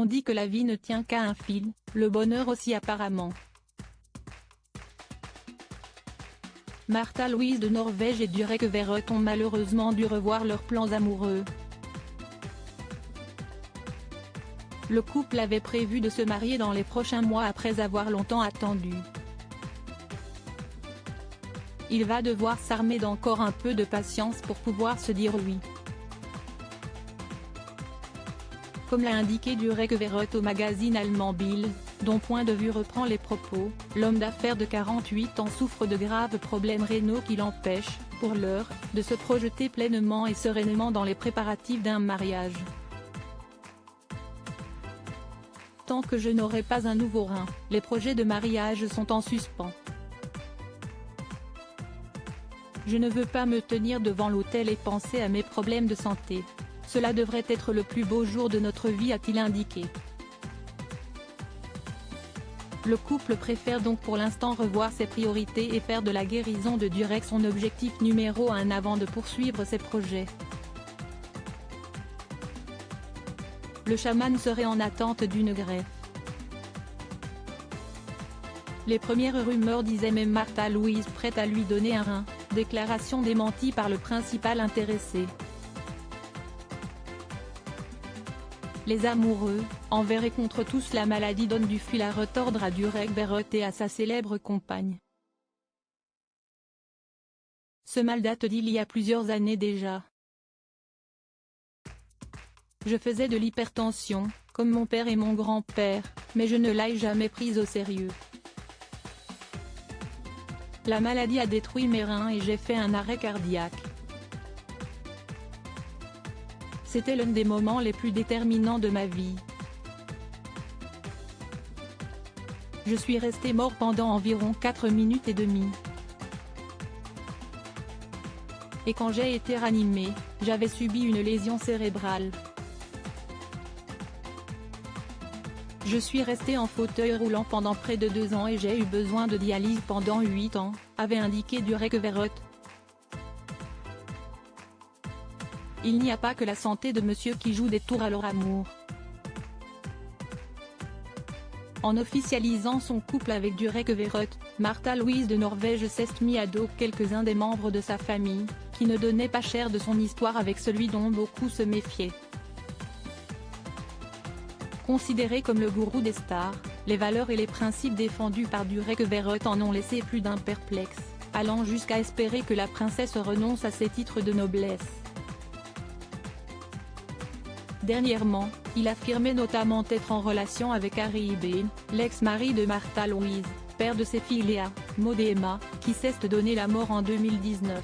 On dit que la vie ne tient qu'à un fil, le bonheur aussi apparemment. Märtha Louise de Norvège et Durek Verrett ont malheureusement dû revoir leurs plans amoureux. Le couple avait prévu de se marier dans les prochains mois après avoir longtemps attendu. Il va devoir s'armer d'encore un peu de patience pour pouvoir se dire oui. Comme l'a indiqué Durek Verrett au magazine allemand Bild, dont Point de vue reprend les propos, l'homme d'affaires de 48 ans souffre de graves problèmes rénaux qui l'empêchent, pour l'heure, de se projeter pleinement et sereinement dans les préparatifs d'un mariage. Tant que je n'aurai pas un nouveau rein, les projets de mariage sont en suspens. Je ne veux pas me tenir devant l'autel et penser à mes problèmes de santé. Cela devrait être le plus beau jour de notre vie, a-t-il indiqué. Le couple préfère donc pour l'instant revoir ses priorités et faire de la guérison de Durek son objectif numéro 1 avant de poursuivre ses projets. Le chaman serait en attente d'une greffe. Les premières rumeurs disaient même Märtha Louise prête à lui donner un rein, déclaration démentie par le principal intéressé. Les amoureux, envers et contre tous, la maladie donne du fil à retordre à Durek Verrett et à sa célèbre compagne. Ce mal date d'il y a plusieurs années déjà. Je faisais de l'hypertension, comme mon père et mon grand-père, mais je ne l'ai jamais prise au sérieux. La maladie a détruit mes reins et j'ai fait un arrêt cardiaque. C'était l'un des moments les plus déterminants de ma vie. Je suis resté mort pendant environ 4 minutes et demie. Et quand j'ai été ranimé, j'avais subi une lésion cérébrale. Je suis resté en fauteuil roulant pendant près de 2 ans et j'ai eu besoin de dialyse pendant 8 ans, avait indiqué Durek Verrett. Il n'y a pas que la santé de monsieur qui joue des tours à leur amour. En officialisant son couple avec Durek Verrett, Märtha Louise de Norvège s'est mis à dos quelques-uns des membres de sa famille, qui ne donnaient pas cher de son histoire avec celui dont beaucoup se méfiaient. Considéré comme le gourou des stars, les valeurs et les principes défendus par Durek Verrett en ont laissé plus d'un perplexe, allant jusqu'à espérer que la princesse renonce à ses titres de noblesse. Dernièrement, il affirmait notamment être en relation avec Harry Ibsen, l'ex-mari de Märtha Louise, père de ses filles Léa, Maud et Emma, qui cesse de donner la mort en 2019.